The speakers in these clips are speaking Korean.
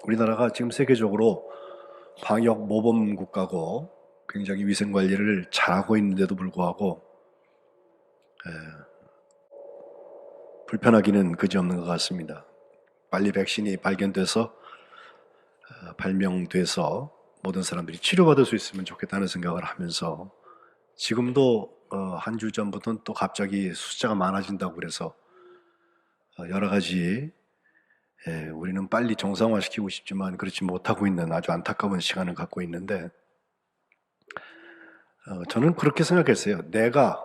우리나라가 지금 세계적으로 방역 모범 국가고 굉장히 위생 관리를 잘하고 있는데도 불구하고 불편하기는 그지없는 것 같습니다. 빨리 백신이 발견돼서 발명돼서 모든 사람들이 치료받을 수 있으면 좋겠다는 생각을 하면서 지금도 한 주 전부터는 또 갑자기 숫자가 많아진다고 그래서 여러 가지 우리는 빨리 정상화시키고 싶지만 그렇지 못하고 있는 아주 안타까운 시간을 갖고 있는데 저는 그렇게 생각했어요. 내가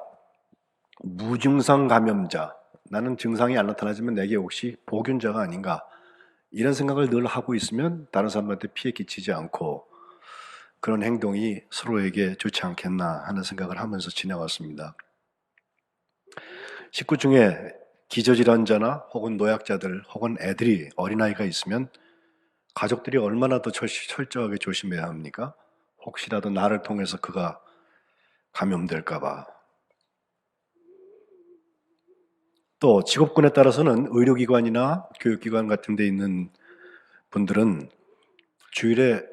무증상 감염자, 나는 증상이 안 나타나지만 내게 혹시 보균자가 아닌가 이런 생각을 늘 하고 있으면 다른 사람한테 피해 끼치지 않고 그런 행동이 서로에게 좋지 않겠나 하는 생각을 하면서 지내왔습니다. 식구 중에 기저질환자나 혹은 노약자들 혹은 애들이 어린아이가 있으면 가족들이 얼마나 더 철저하게 조심해야 합니까? 혹시라도 나를 통해서 그가 감염될까봐. 또 직업군에 따라서는 의료기관이나 교육기관 같은 데 있는 분들은 주일에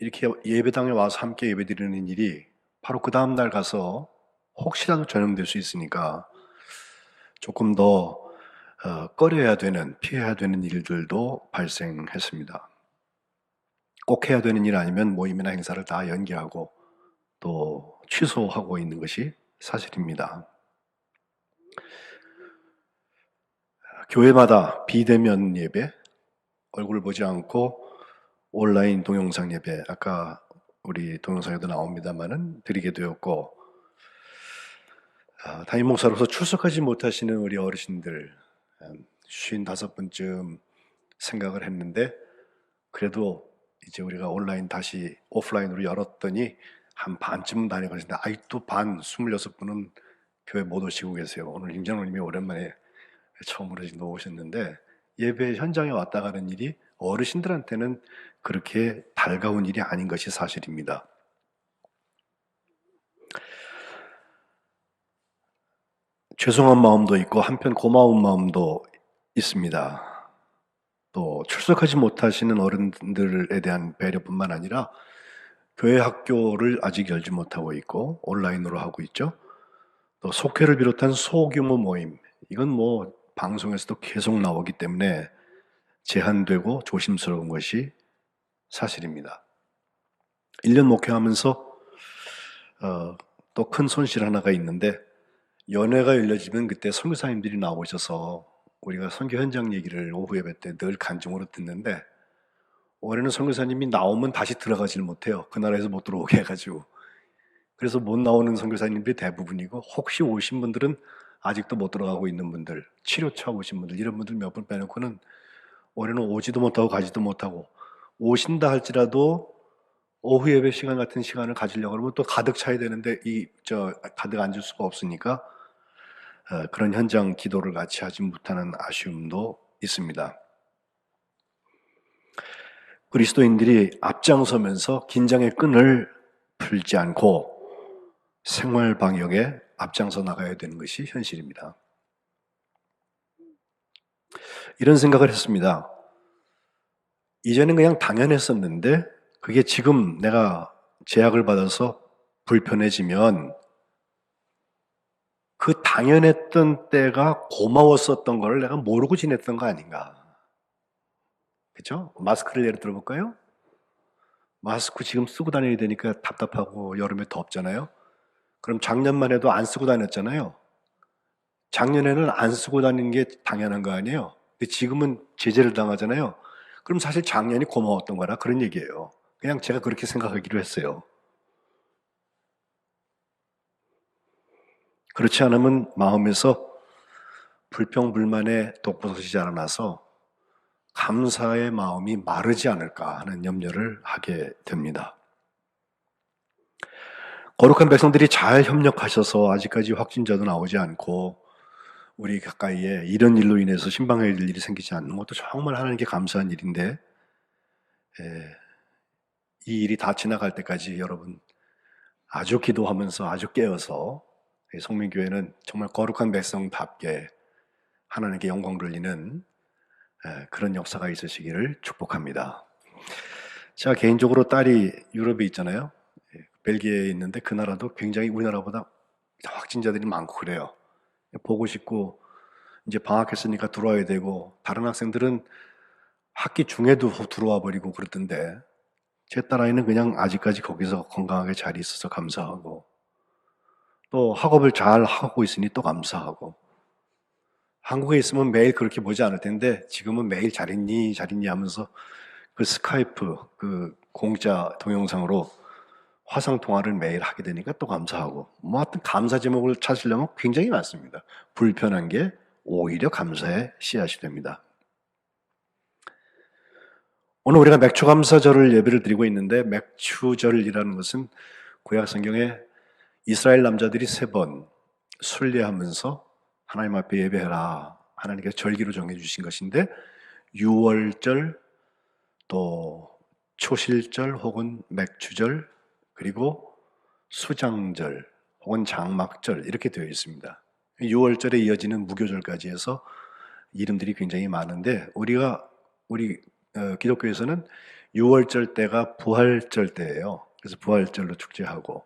이렇게 예배당에 와서 함께 예배드리는 일이 바로 그 다음날 가서 혹시라도 전염될 수 있으니까 조금 더 꺼려야 되는, 피해야 되는 일들도 발생했습니다. 꼭 해야 되는 일 아니면 모임이나 행사를 다 연기하고 또 취소하고 있는 것이 사실입니다. 교회마다 비대면 예배, 얼굴 보지 않고 온라인 동영상 예배, 아까 우리 동영상에도 나옵니다만은 드리게 되었고, 담임 목사로서 출석하지 못하시는 우리 어르신들 55분쯤 생각을 했는데 그래도 이제 우리가 온라인 다시 오프라인으로 열었더니 한 반쯤 다녀가시는데 아직도 반 26분은 교회 못 오시고 계세요. 오늘 임장로님이 오랜만에 처음으로 오셨는데 예배 현장에 왔다 가는 일이 어르신들한테는 그렇게 달가운 일이 아닌 것이 사실입니다. 죄송한 마음도 있고 한편 고마운 마음도 있습니다. 또 출석하지 못하시는 어른들에 대한 배려뿐만 아니라 교회 학교를 아직 열지 못하고 있고 온라인으로 하고 있죠. 또 속회를 비롯한 소규모 모임, 이건 뭐 방송에서도 계속 나오기 때문에 제한되고 조심스러운 것이 사실입니다. 1년 목회하면서 또 큰 손실 하나가 있는데 연회가 열려지면 그때 선교사님들이 나오셔서 우리가 선교 현장 얘기를 오후 예배 때 늘 간증으로 듣는데 올해는 선교사님이 나오면 다시 들어가질 못해요. 그 나라에서 못 들어오게 해가지고. 그래서 못 나오는 선교사님들이 대부분이고 혹시 오신 분들은 아직도 못 들어가고 있는 분들, 치료차 오신 분들 이런 분들 몇 분 빼놓고는 올해는 오지도 못하고 가지도 못하고 오신다 할지라도 오후 예배 시간 같은 시간을 가지려고 하면 또 가득 차야 되는데 가득 앉을 수가 없으니까 그런 현장 기도를 같이 하지 못하는 아쉬움도 있습니다. 그리스도인들이 앞장서면서 긴장의 끈을 풀지 않고 생활 방역에 앞장서 나가야 되는 것이 현실입니다. 이런 생각을 했습니다. 이제는 그냥 당연했었는데 그게 지금 내가 제약을 받아서 불편해지면 그 당연했던 때가 고마웠었던 걸 내가 모르고 지냈던 거 아닌가. 그렇죠? 마스크를 예를 들어볼까요? 마스크 지금 쓰고 다녀야 되니까 답답하고 여름에 덥잖아요. 그럼 작년만 해도 안 쓰고 다녔잖아요. 작년에는 안 쓰고 다니는 게 당연한 거 아니에요. 근데 지금은 제재를 당하잖아요. 그럼 사실 작년이 고마웠던 거라 그런 얘기예요. 그냥 제가 그렇게 생각하기로 했어요. 그렇지 않으면 마음에서 불평불만의 독버섯이 자라나서 감사의 마음이 마르지 않을까 하는 염려를 하게 됩니다. 거룩한 백성들이 잘 협력하셔서 아직까지 확진자도 나오지 않고 우리 가까이에 이런 일로 인해서 신방해야 될 일이 생기지 않는 것도 정말 하나님께 감사한 일인데 이 일이 다 지나갈 때까지 여러분 아주 기도하면서 아주 깨어서 성민교회는 정말 거룩한 백성답게 하나님께 영광 돌리는 그런 역사가 있으시기를 축복합니다. 제가 개인적으로 딸이 유럽에 있잖아요. 예, 벨기에에 있는데 그 나라도 굉장히 우리나라보다 확진자들이 많고 그래요. 보고 싶고 이제 방학했으니까 들어와야 되고 다른 학생들은 학기 중에도 들어와 버리고 그러던데 제 딸아이는 그냥 아직까지 거기서 건강하게 잘 있어서 감사하고 또 학업을 잘 하고 있으니 또 감사하고 한국에 있으면 매일 그렇게 보지 않을 텐데 지금은 매일 잘 있니 잘 있니 하면서 그 스카이프 그 공짜 동영상으로 화상 통화를 매일 하게 되니까 또 감사하고 뭐 하여튼 감사 제목을 찾으려면 굉장히 많습니다. 불편한 게 오히려 감사의 씨앗이 됩니다. 오늘 우리가 맥추감사절을 예배를 드리고 있는데 맥추절이라는 것은 구약 성경에 이스라엘 남자들이 3번 순례하면서 하나님 앞에 예배해라 하나님께서 절기로 정해주신 것인데 6월절 또 초실절 혹은 맥추절 그리고 수장절 혹은 장막절 이렇게 되어 있습니다. 6월절에 이어지는 무교절까지 해서 이름들이 굉장히 많은데 우리 기독교에서는 6월절 때가 부활절 때예요. 그래서 부활절로 축제하고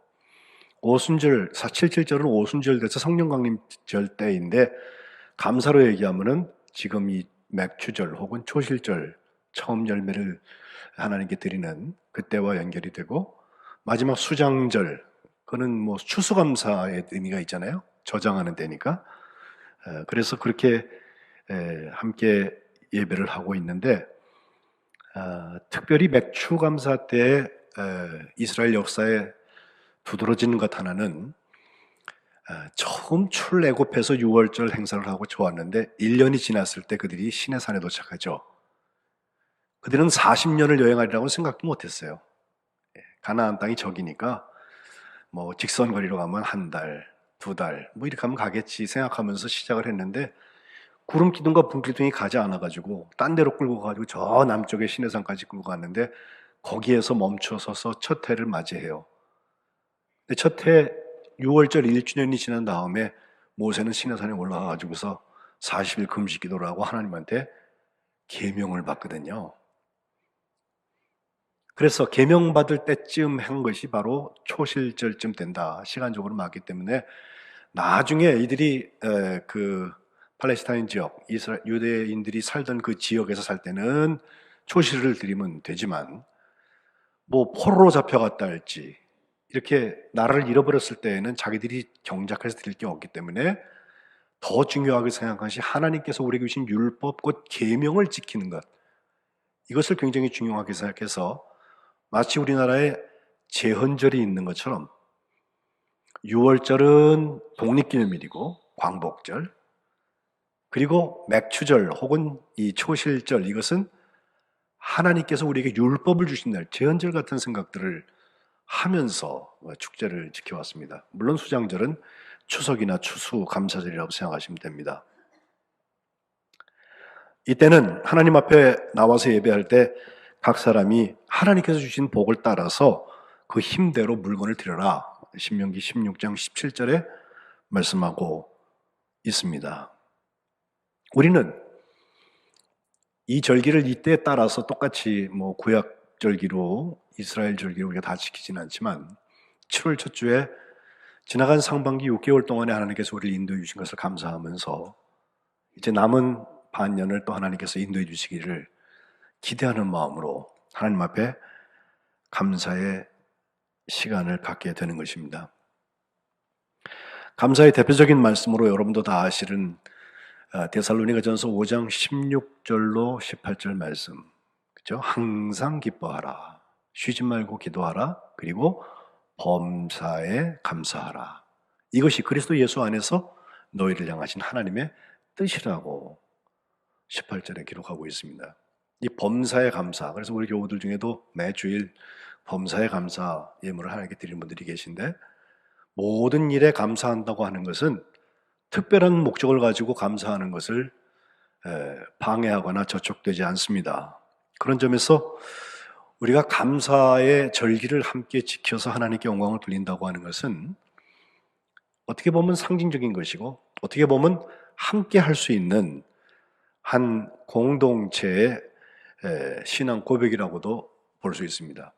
오순절 477절은 오순절 돼서 성령 강림절 때인데 감사로 얘기하면은 지금 이 맥추절 혹은 초실절 처음 열매를 하나님께 드리는 그때와 연결이 되고 마지막 수장절 그거는 뭐 추수감사의 의미가 있잖아요. 저장하는 때니까. 그래서 그렇게 함께 예배를 하고 있는데 특별히 맥추감사 때 이스라엘 역사에 두드러지는 것 하나는 처음 출애굽해서 6월절 행사를 하고 좋았는데 1년이 지났을 때 그들이 시내산에 도착하죠. 그들은 40년을 여행하리라고 생각도 못했어요. 가나안 땅이 적이니까 뭐 직선거리로 가면 한 달, 2달 뭐 이렇게 하면 가겠지 생각하면서 시작을 했는데 구름 기둥과 분 기둥이 가지 않아가지고 딴 데로 끌고 가지고 저 남쪽의 시내산까지 끌고 갔는데 거기에서 멈춰서서 첫 해를 맞이해요. 근데 첫 해 6월절 1주년이 지난 다음에 모세는 시내산에 올라가가지고서 40일 금식 기도를 하고 하나님한테 계명을 받거든요. 그래서 계명 받을 때쯤 한 것이 바로 초실절쯤 된다. 시간적으로 맞기 때문에 나중에 이들이 그 팔레스타인 지역, 유대인들이 살던 그 지역에서 살 때는 초실을 드리면 되지만 뭐 포로로 잡혀갔다 할지 이렇게 나라를 잃어버렸을 때에는 자기들이 경작해서 드릴 게 없기 때문에 더 중요하게 생각한 것이 하나님께서 우리에게 주신 율법 곧 계명을 지키는 것 이것을 굉장히 중요하게 생각해서 마치 우리나라에 제헌절이 있는 것처럼 6월절은 독립기념일이고 광복절 그리고 맥추절 혹은 이 초실절 이것은 하나님께서 우리에게 율법을 주신 날 제헌절 같은 생각들을 하면서 축제를 지켜왔습니다. 물론 수장절은 추석이나 추수 감사절이라고 생각하시면 됩니다. 이때는 하나님 앞에 나와서 예배할 때 각 사람이 하나님께서 주신 복을 따라서 그 힘대로 물건을 드려라. 신명기 16장 17절에 말씀하고 있습니다. 우리는 이 절기를 이때에 따라서 똑같이 뭐 구약 절기로 이스라엘 절기로 우리가 다 지키지는 않지만 7월 첫 주에 지나간 상반기 6개월 동안에 하나님께서 우리를 인도해 주신 것을 감사하면서 이제 남은 반년을 또 하나님께서 인도해 주시기를 기대하는 마음으로 하나님 앞에 감사의 시간을 갖게 되는 것입니다. 감사의 대표적인 말씀으로 여러분도 다 아시는 데살로니가전서 5장 16절로 18절 말씀. 그렇죠? 항상 기뻐하라. 쉬지 말고 기도하라. 그리고 범사에 감사하라. 이것이 그리스도 예수 안에서 너희를 향하신 하나님의 뜻이라고 18절에 기록하고 있습니다. 이 범사에 감사. 그래서 우리 교우들 중에도 매주일 범사에 감사 예물을 하나님께 드리는 분들이 계신데 모든 일에 감사한다고 하는 것은 특별한 목적을 가지고 감사하는 것을 방해하거나 저촉되지 않습니다. 그런 점에서 우리가 감사의 절기를 함께 지켜서 하나님께 영광을 돌린다고 하는 것은 어떻게 보면 상징적인 것이고 어떻게 보면 함께 할 수 있는 한 공동체의 신앙 고백이라고도 볼 수 있습니다.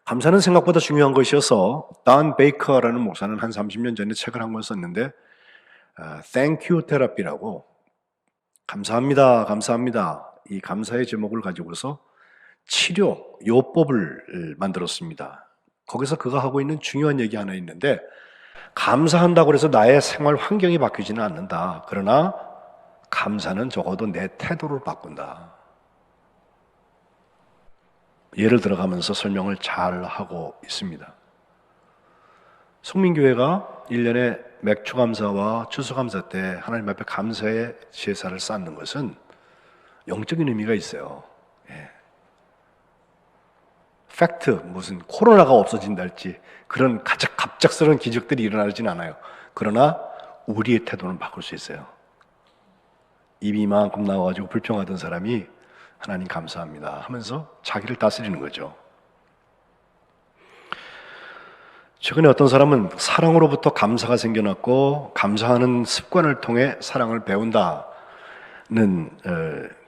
감사는 생각보다 중요한 것이어서 단 베이커라는 목사는 한 30년 전에 책을 한 권 썼는데 Thank you 테라피라고 감사합니다, 감사합니다. 이 감사의 제목을 가지고서 치료, 요법을 만들었습니다. 거기서 그가 하고 있는 중요한 얘기 하나 있는데 감사한다고 해서 나의 생활 환경이 바뀌지는 않는다. 그러나 감사는 적어도 내 태도를 바꾼다. 예를 들어가면서 설명을 잘 하고 있습니다. 성민교회가 1년에 맥주감사와 추수감사 때 하나님 앞에 감사의 제사를 쌓는 것은 영적인 의미가 있어요. 팩트, 무슨 코로나가 없어진다 할지 그런 갑작스러운 기적들이 일어나진 않아요. 그러나 우리의 태도는 바꿀 수 있어요. 입이 이만큼 나와가지고 불평하던 사람이 하나님 감사합니다 하면서 자기를 다스리는 거죠. 최근에 어떤 사람은 사랑으로부터 감사가 생겨났고 감사하는 습관을 통해 사랑을 배운다는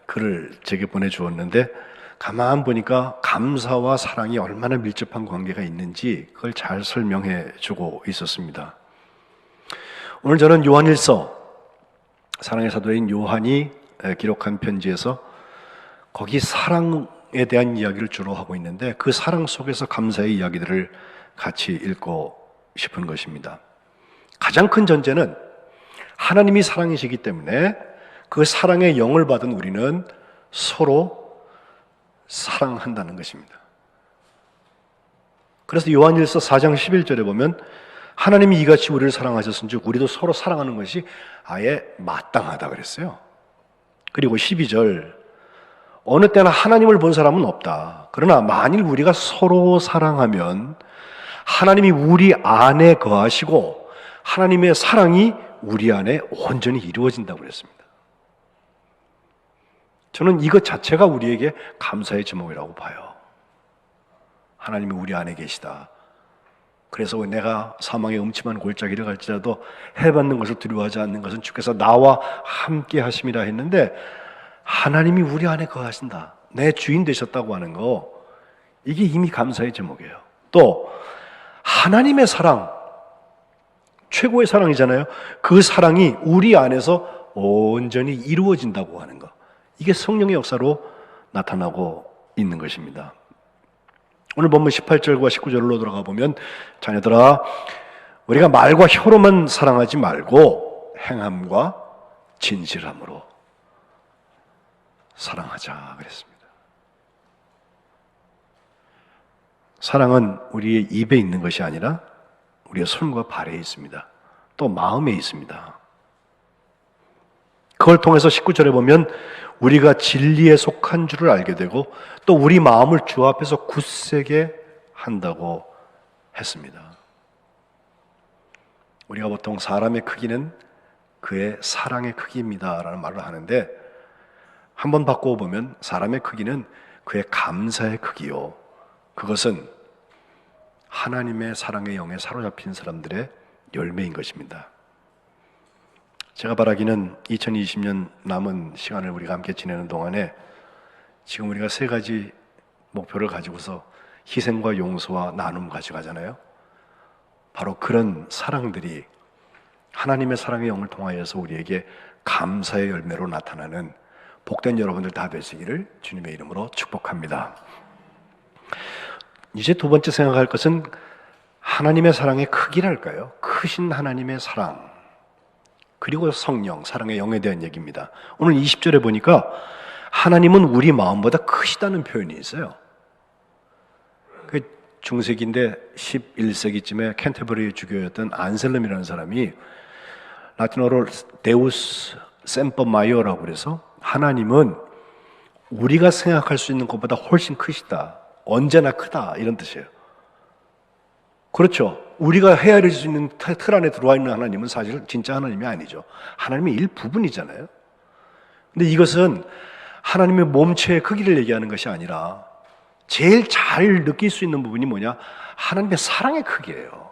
글을 제게 보내주었는데 가만 보니까 감사와 사랑이 얼마나 밀접한 관계가 있는지 그걸 잘 설명해 주고 있었습니다. 오늘 저는 요한일서, 사랑의 사도인 요한이 기록한 편지에서 거기 사랑에 대한 이야기를 주로 하고 있는데 그 사랑 속에서 감사의 이야기들을 같이 읽고 싶은 것입니다. 가장 큰 전제는 하나님이 사랑이시기 때문에 그 사랑의 영을 받은 우리는 서로 사랑한다는 것입니다. 그래서 요한일서 4장 11절에 보면 하나님이 이같이 우리를 사랑하셨은즉 우리도 서로 사랑하는 것이 아예 마땅하다 그랬어요. 그리고 12절 어느 때나 하나님을 본 사람은 없다. 그러나 만일 우리가 서로 사랑하면 하나님이 우리 안에 거하시고 하나님의 사랑이 우리 안에 온전히 이루어진다고 그랬습니다. 저는 이것 자체가 우리에게 감사의 제목이라고 봐요. 하나님이 우리 안에 계시다. 그래서 내가 사망의 음침한 골짜기를 갈지라도 해받는 것을 두려워하지 않는 것은 주께서 나와 함께 하심이라 했는데 하나님이 우리 안에 거하신다. 내 주인 되셨다고 하는 거 이게 이미 감사의 제목이에요. 또 하나님의 사랑, 최고의 사랑이잖아요. 그 사랑이 우리 안에서 온전히 이루어진다고 하는 것. 이게 성령의 역사로 나타나고 있는 것입니다. 오늘 본문 18절과 19절로 들어가 보면 자녀들아 우리가 말과 혀로만 사랑하지 말고 행함과 진실함으로 사랑하자 그랬습니다. 사랑은 우리의 입에 있는 것이 아니라 우리의 손과 발에 있습니다. 또 마음에 있습니다. 그걸 통해서 19절에 보면 우리가 진리에 속한 줄을 알게 되고 또 우리 마음을 주 앞에서 굳세게 한다고 했습니다. 우리가 보통 사람의 크기는 그의 사랑의 크기입니다 라는 말을 하는데 한번 바꾸어 보면 사람의 크기는 그의 감사의 크기요. 그것은 하나님의 사랑의 영에 사로잡힌 사람들의 열매인 것입니다. 제가 바라기는 2020년 남은 시간을 우리가 함께 지내는 동안에 지금 우리가 세 가지 목표를 가지고서 희생과 용서와 나눔 가져가잖아요. 바로 그런 사랑들이 하나님의 사랑의 영을 통하여서 우리에게 감사의 열매로 나타나는 복된 여러분들 다 되시기를 주님의 이름으로 축복합니다. 이제 두 번째 생각할 것은 하나님의 사랑의 크기랄까요? 크신 하나님의 사랑 그리고 성령, 사랑의 영에 대한 얘기입니다. 오늘 20절에 보니까 하나님은 우리 마음보다 크시다는 표현이 있어요. 그 중세기인데 11세기쯤에 캔터버리 주교였던 안셀름이라는 사람이 라틴어로 데우스 셈퍼 마이어라고 그래서 하나님은 우리가 생각할 수 있는 것보다 훨씬 크시다. 언제나 크다. 이런 뜻이에요. 그렇죠. 우리가 헤아릴 수 있는 틀 안에 들어와 있는 하나님은 사실 진짜 하나님이 아니죠. 하나님의 일부분이잖아요. 근데 이것은 하나님의 몸체의 크기를 얘기하는 것이 아니라 제일 잘 느낄 수 있는 부분이 뭐냐? 하나님의 사랑의 크기예요.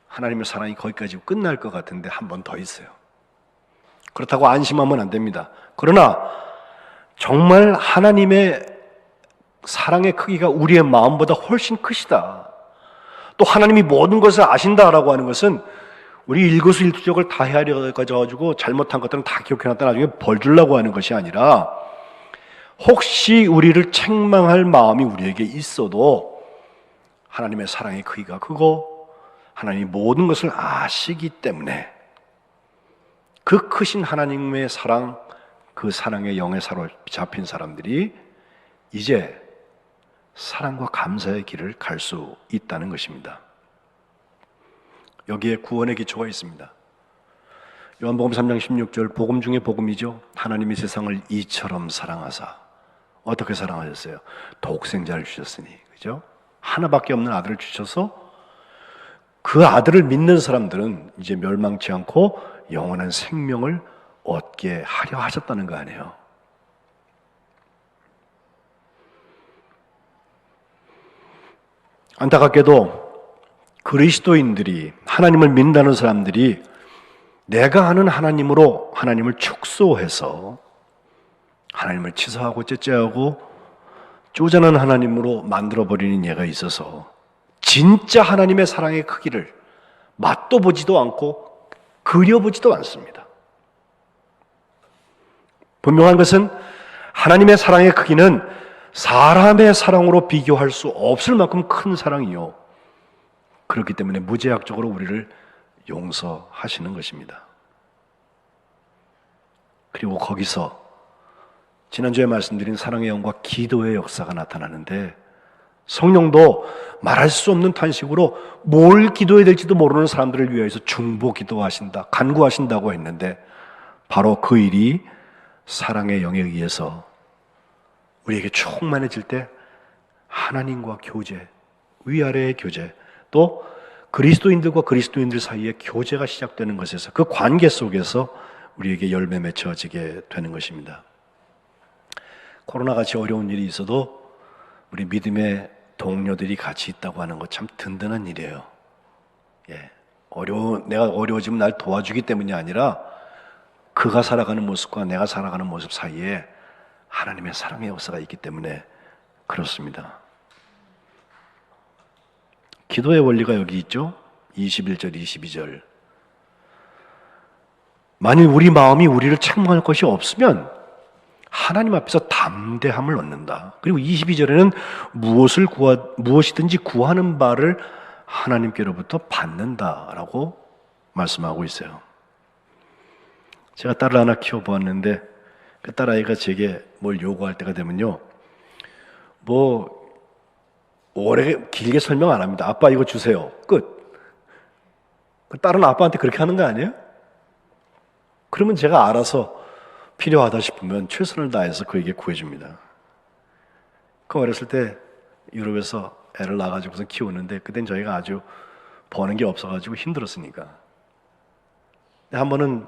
하나님의 사랑이 거기까지 끝날 것 같은데 한 번 더 있어요. 그렇다고 안심하면 안 됩니다. 그러나 정말 하나님의 사랑의 크기가 우리의 마음보다 훨씬 크시다. 또 하나님이 모든 것을 아신다라고 하는 것은 우리 일거수일투족을 다 헤아려 가지고 잘못한 것들은 다 기억해놨다 나중에 벌 주려고 하는 것이 아니라 혹시 우리를 책망할 마음이 우리에게 있어도 하나님의 사랑의 크기가 크고 하나님이 모든 것을 아시기 때문에 그 크신 하나님의 사랑, 그 사랑의 영에 사로잡힌 사람들이 이제 사랑과 감사의 길을 갈 수 있다는 것입니다. 여기에 구원의 기초가 있습니다. 요한복음 3장 16절, 복음 중에 복음이죠. 하나님이 세상을 이처럼 사랑하사. 어떻게 사랑하셨어요? 독생자를 주셨으니, 그죠? 하나밖에 없는 아들을 주셔서 그 아들을 믿는 사람들은 이제 멸망치 않고 영원한 생명을 얻게 하려 하셨다는 거 아니에요. 안타깝게도 그리스도인들이, 하나님을 믿는다는 사람들이 내가 아는 하나님으로 하나님을 축소해서 하나님을 치사하고 째째하고 쪼잔한 하나님으로 만들어버리는 예가 있어서 진짜 하나님의 사랑의 크기를 맛도 보지도 않고 그려보지도 않습니다. 분명한 것은 하나님의 사랑의 크기는 사람의 사랑으로 비교할 수 없을 만큼 큰 사랑이요, 그렇기 때문에 무제약적으로 우리를 용서하시는 것입니다. 그리고 거기서 지난주에 말씀드린 사랑의 영과 기도의 역사가 나타나는데, 성령도 말할 수 없는 탄식으로 뭘 기도해야 될지도 모르는 사람들을 위해서 중보 기도하신다, 간구하신다고 했는데, 바로 그 일이 사랑의 영에 의해서 우리에게 충만해질 때 하나님과 교제, 위아래의 교제, 또 그리스도인들과 그리스도인들 사이의 교제가 시작되는 것에서, 그 관계 속에서 우리에게 열매 맺혀지게 되는 것입니다. 코로나같이 어려운 일이 있어도 우리 믿음의 동료들이 같이 있다고 하는 것 참 든든한 일이에요. 내가 어려워지면 날 도와주기 때문이 아니라 그가 살아가는 모습과 내가 살아가는 모습 사이에 하나님의 사랑의 역사가 있기 때문에 그렇습니다. 기도의 원리가 여기 있죠. 21절, 22절. 만일 우리 마음이 우리를 책망할 것이 없으면 하나님 앞에서 담대함을 얻는다. 그리고 22절에는 무엇이든지 구하는 바를 하나님께로부터 받는다라고 말씀하고 있어요. 제가 딸을 하나 키워보았는데 그 딸아이가 제게 뭘 요구할 때가 되면요, 오래 길게 설명 안 합니다. 아빠 이거 주세요, 끝. 딸은 아빠한테 그렇게 하는 거 아니에요? 그러면 제가 알아서 필요하다 싶으면 최선을 다해서 그에게 구해줍니다. 그 어렸을 때 유럽에서 애를 낳아가지고서 키우는데, 그땐 저희가 아주 버는 게 없어가지고 힘들었으니까. 한 번은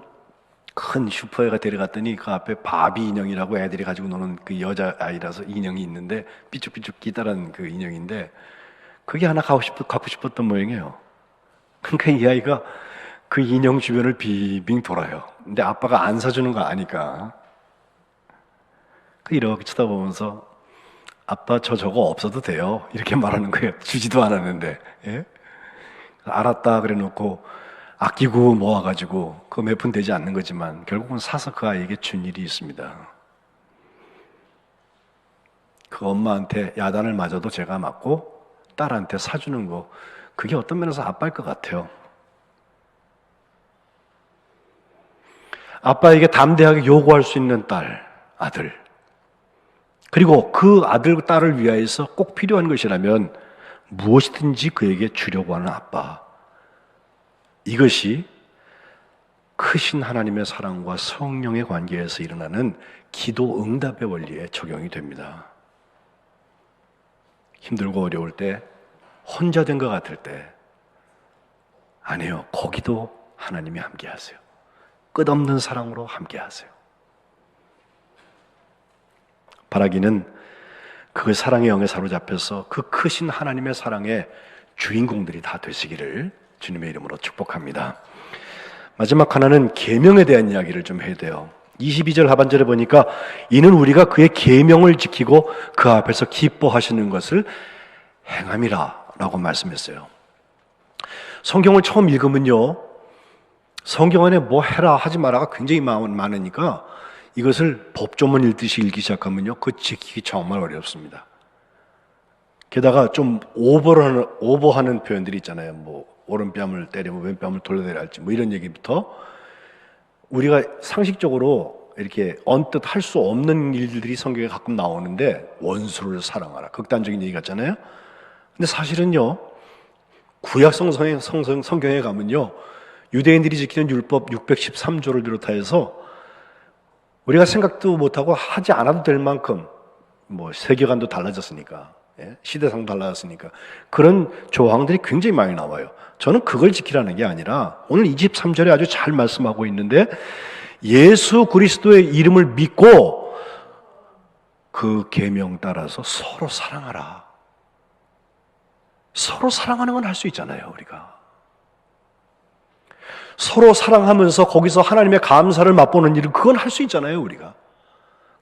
큰 슈퍼에가 데려갔더니 그 앞에 바비 인형이라고 애들이 가지고 노는 그 여자아이라서 인형이 있는데, 삐죽삐죽 기다란 그 인형인데, 그게 하나 갖고 싶었던 모양이에요. 그러니까 이 아이가 그 인형 주변을 빙빙 돌아요. 근데 아빠가 안 사주는 거 아니까 이렇게 쳐다보면서 아빠 저거 없어도 돼요, 이렇게 말하는 거예요. 주지도 않았는데. 알았다 그래 놓고 아끼고 모아가지고 그거 몇 푼 되지 않는 거지만 결국은 사서 그 아이에게 준 일이 있습니다. 그 엄마한테 야단을 맞아도 제가 맞고 딸한테 사주는 거, 그게 어떤 면에서 아빠일 것 같아요. 아빠에게 담대하게 요구할 수 있는 딸, 아들, 그리고 그 아들, 딸을 위하여서 꼭 필요한 것이라면 무엇이든지 그에게 주려고 하는 아빠, 이것이 크신 하나님의 사랑과 성령의 관계에서 일어나는 기도 응답의 원리에 적용이 됩니다. 힘들고 어려울 때, 혼자 된 것 같을 때, 아니요, 거기도 하나님이 함께 하세요. 끝없는 사랑으로 함께 하세요. 바라기는 그 사랑의 영에 사로잡혀서 그 크신 하나님의 사랑의 주인공들이 다 되시기를 주님의 이름으로 축복합니다. 마지막 하나는 계명에 대한 이야기를 좀 해야 돼요. 22절 하반절에 보니까 이는 우리가 그의 계명을 지키고 그 앞에서 기뻐하시는 것을 행함이라 라고 말씀했어요. 성경을 처음 읽으면요, 성경 안에 뭐 해라 하지 마라가 굉장히 많으니까 이것을 법조문 읽듯이 읽기 시작하면요, 그거 지키기 정말 어렵습니다. 게다가 좀 오버하는 표현들이 있잖아요. 뭐 오른뺨을 때리면 왼뺨을 돌려내야 할지 뭐 이런 얘기부터 우리가 상식적으로 이렇게 언뜻 할 수 없는 일들이 성경에 가끔 나오는데, 원수를 사랑하라, 극단적인 얘기 같잖아요. 근데 사실은요, 구약 성경에 가면요, 유대인들이 지키는 율법 613조를 비롯하여서 우리가 생각도 못하고 하지 않아도 될 만큼 뭐 세계관도 달라졌으니까, 시대상도 달라졌으니까 그런 조항들이 굉장히 많이 나와요. 저는 그걸 지키라는 게 아니라 오늘 23절에 아주 잘 말씀하고 있는데, 예수 그리스도의 이름을 믿고 그 계명 따라서 서로 사랑하라. 서로 사랑하는 건 할 수 있잖아요. 우리가 서로 사랑하면서 거기서 하나님의 감사를 맛보는 일은 그건 할 수 있잖아요. 우리가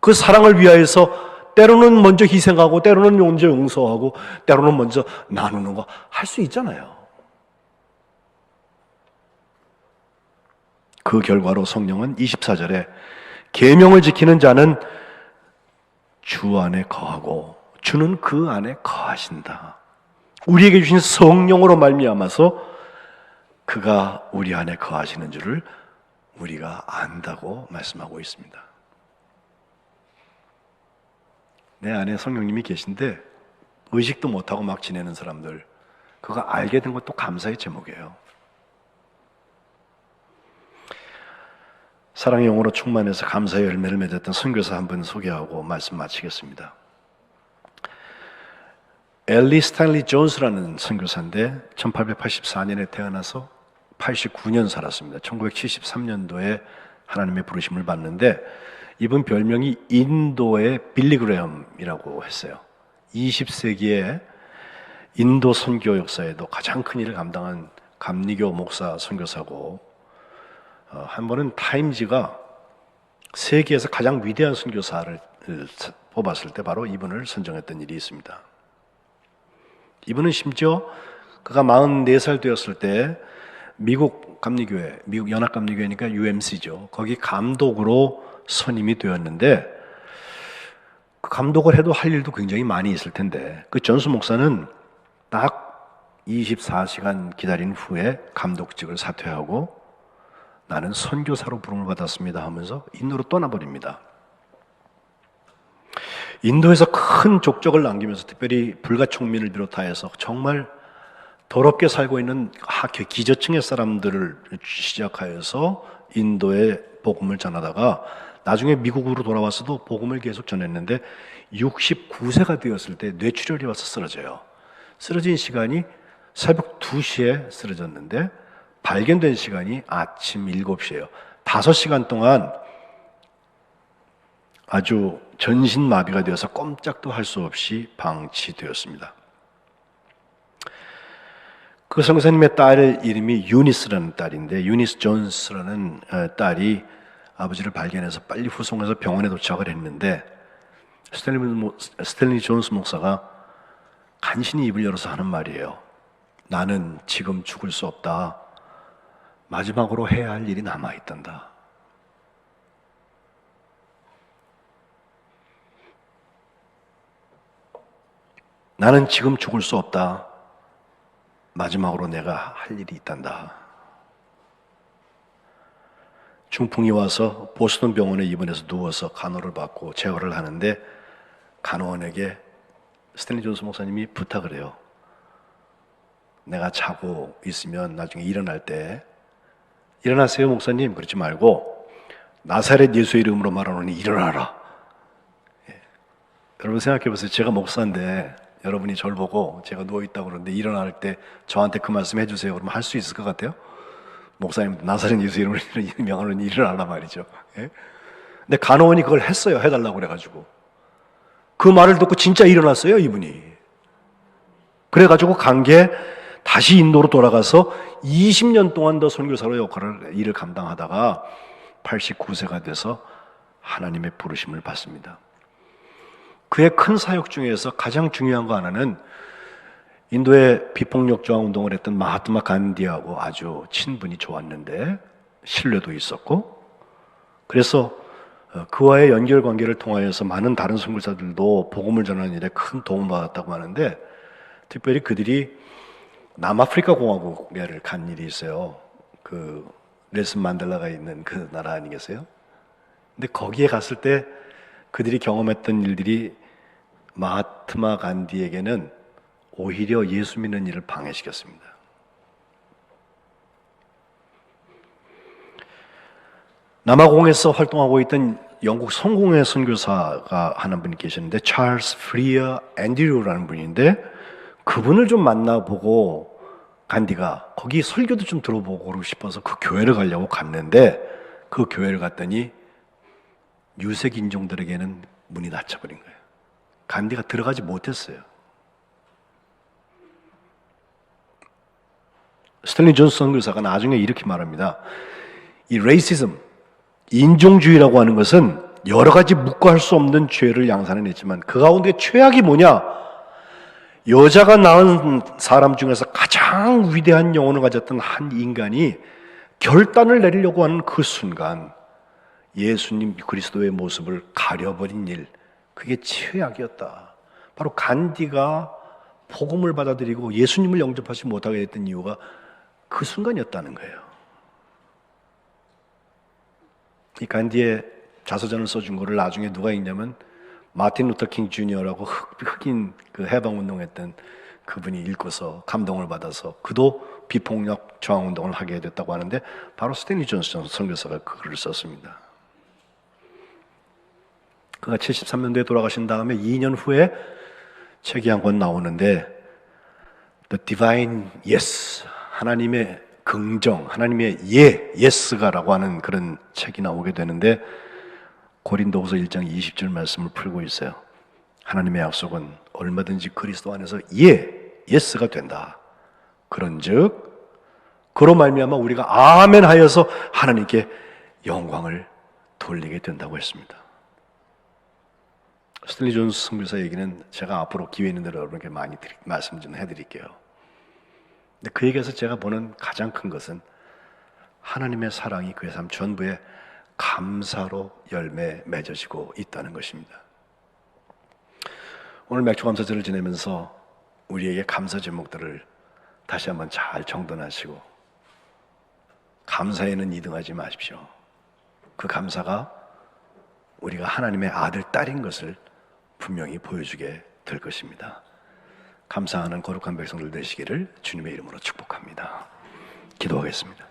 그 사랑을 위하여서 때로는 먼저 희생하고 때로는 먼저 용서하고 때로는 먼저 나누는 거 할 수 있잖아요. 그 결과로 성령은 24절에 계명을 지키는 자는 주 안에 거하고 주는 그 안에 거하신다. 우리에게 주신 성령으로 말미암아서 그가 우리 안에 거하시는 줄을 우리가 안다고 말씀하고 있습니다. 내 안에 성령님이 계신데 의식도 못하고 막 지내는 사람들, 그거 알게 된 것도 감사의 제목이에요. 사랑의 영으로 충만해서 감사의 열매를 맺었던 선교사 한 분 소개하고 말씀 마치겠습니다. 엘리 스탠리 존스라는 선교사인데 1884년에 태어나서 89년 살았습니다. 1973년도에 하나님의 부르심을 받는데, 이분 별명이 인도의 빌리그레엄이라고 했어요. 20세기의 인도 선교 역사에도 가장 큰 일을 감당한 감리교 목사 선교사고, 한 번은 타임지가 세계에서 가장 위대한 선교사를 뽑았을 때 바로 이분을 선정했던 일이 있습니다. 이분은 심지어 그가 44살 되었을 때 미국 감리교회, 미국 연합감리교회니까 UMC죠. 거기 감독으로 선임이 되었는데, 그 감독을 해도 할 일도 굉장히 많이 있을 텐데, 그 전수 목사는 딱 24시간 기다린 후에 감독직을 사퇴하고 나는 선교사로 부름을 받았습니다 하면서 인도로 떠나버립니다. 인도에서 큰 족적을 남기면서 특별히 불가촉민을 비롯하여서 정말 더럽게 살고 있는 기저층의 사람들을 시작하여서 인도에 복음을 전하다가 나중에 미국으로 돌아와서도 복음을 계속 전했는데 69세가 되었을 때 뇌출혈이 와서 쓰러져요. 쓰러진 시간이 새벽 2시에 쓰러졌는데 발견된 시간이 아침 7시예요. 5시간 동안 아주 전신마비가 되어서 꼼짝도 할 수 없이 방치되었습니다. 그 선교사님의 딸 이름이 유니스라는 딸인데, 유니스 존스라는 딸이 아버지를 발견해서 빨리 후송해서 병원에 도착을 했는데, 스탠리 존스 목사가 간신히 입을 열어서 하는 말이에요. 나는 지금 죽을 수 없다. 마지막으로 해야 할 일이 남아있단다. 나는 지금 죽을 수 없다. 마지막으로 내가 할 일이 있단다. 중풍이 와서 보스턴 병원에 입원해서 누워서 간호를 받고 제어를 하는데, 간호원에게 스탠리 존스 목사님이 부탁을 해요. 내가 자고 있으면 나중에 일어날 때 일어나세요 목사님, 그러지 말고 나사렛 예수의 이름으로 말하노니 일어나라. 여러분 생각해 보세요. 제가 목사인데 여러분이 저를 보고 제가 누워있다고 그러는데 일어날 때 저한테 그 말씀 해주세요. 그러면 할 수 있을 것 같아요? 목사님 나사렛 예수 이름으로 명하노니 일어나라 말이죠. 근데 간호원이 그걸 했어요. 해달라고 그래가지고 그 말을 듣고 진짜 일어났어요 이분이. 그래가지고 간 게 다시 인도로 돌아가서 20년 동안 더 선교사로 일을 감당하다가 89세가 돼서 하나님의 부르심을 받습니다. 그의 큰 사역 중에서 가장 중요한 거 하나는 인도의 비폭력 저항 운동을 했던 마하트마 간디하고 아주 친분이 좋았는데 신뢰도 있었고, 그래서 그와의 연결 관계를 통하여서 많은 다른 선교사들도 복음을 전하는 일에 큰 도움을 받았다고 하는데, 특별히 그들이 남아프리카 공화국에를 간 일이 있어요. 그 넬슨 만델라가 있는 그 나라 아니겠어요? 근데 거기에 갔을 때 그들이 경험했던 일들이 마하트마 간디에게는 오히려 예수 믿는 일을 방해시켰습니다. 남아공에서 활동하고 있던 영국 성공회 선교사가 하는 분이 계셨는데, 찰스 프리어 앤드류라는 분인데, 그분을 좀 만나보고 간디가 거기 설교도 좀 들어보고 그러고 싶어서 그 교회를 가려고 갔는데, 그 교회를 갔더니 유색 인종들에게는 문이 닫혀버린 거예요. 간디가 들어가지 못했어요. 스탠리 존스 선교사가 나중에 이렇게 말합니다. 이 레이시즘, 인종주의라고 하는 것은 여러 가지 묵과할 수 없는 죄를 양산해냈지만 그 가운데 최악이 뭐냐? 여자가 낳은 사람 중에서 가장 위대한 영혼을 가졌던 한 인간이 결단을 내리려고 하는 그 순간 예수님 그리스도의 모습을 가려버린 일, 그게 최악이었다. 바로 간디가 복음을 받아들이고 예수님을 영접하지 못하게 됐던 이유가 그 순간이었다는 거예요. 이 간디의 자서전을 써준 거를 나중에 누가 읽냐면 마틴 루터 킹 주니어라고 흑인 그 해방운동했던 그분이 읽고서 감동을 받아서 그도 비폭력 저항운동을 하게 됐다고 하는데, 바로 스탠리 존스 선교사가 그 글을 썼습니다. 그가 73년도에 돌아가신 다음에 2년 후에 책이 한 권 나오는데 The Divine Yes, 하나님의 긍정, 하나님의 예스가라고 하는 그런 책이 나오게 되는데, 고린도후서 1장 20절 말씀을 풀고 있어요. 하나님의 약속은 얼마든지 그리스도 안에서 예스가 된다. 그런즉 그로 말미암아 우리가 아멘 하여서 하나님께 영광을 돌리게 된다고 했습니다. 스탠리 존스 선교사 얘기는 제가 앞으로 기회 있는 대로 여러분께 많이 말씀 좀 해드릴게요. 근데 그 얘기에서 제가 보는 가장 큰 것은 하나님의 사랑이 그의 삶 전부에 감사로 열매 맺어지고 있다는 것입니다. 오늘 맥주감사절을 지내면서 우리에게 감사 제목들을 다시 한번 잘 정돈하시고, 감사에는 2등하지 마십시오. 그 감사가 우리가 하나님의 아들, 딸인 것을 분명히 보여주게 될 것입니다. 감사하는 거룩한 백성들 되시기를 주님의 이름으로 축복합니다. 기도하겠습니다.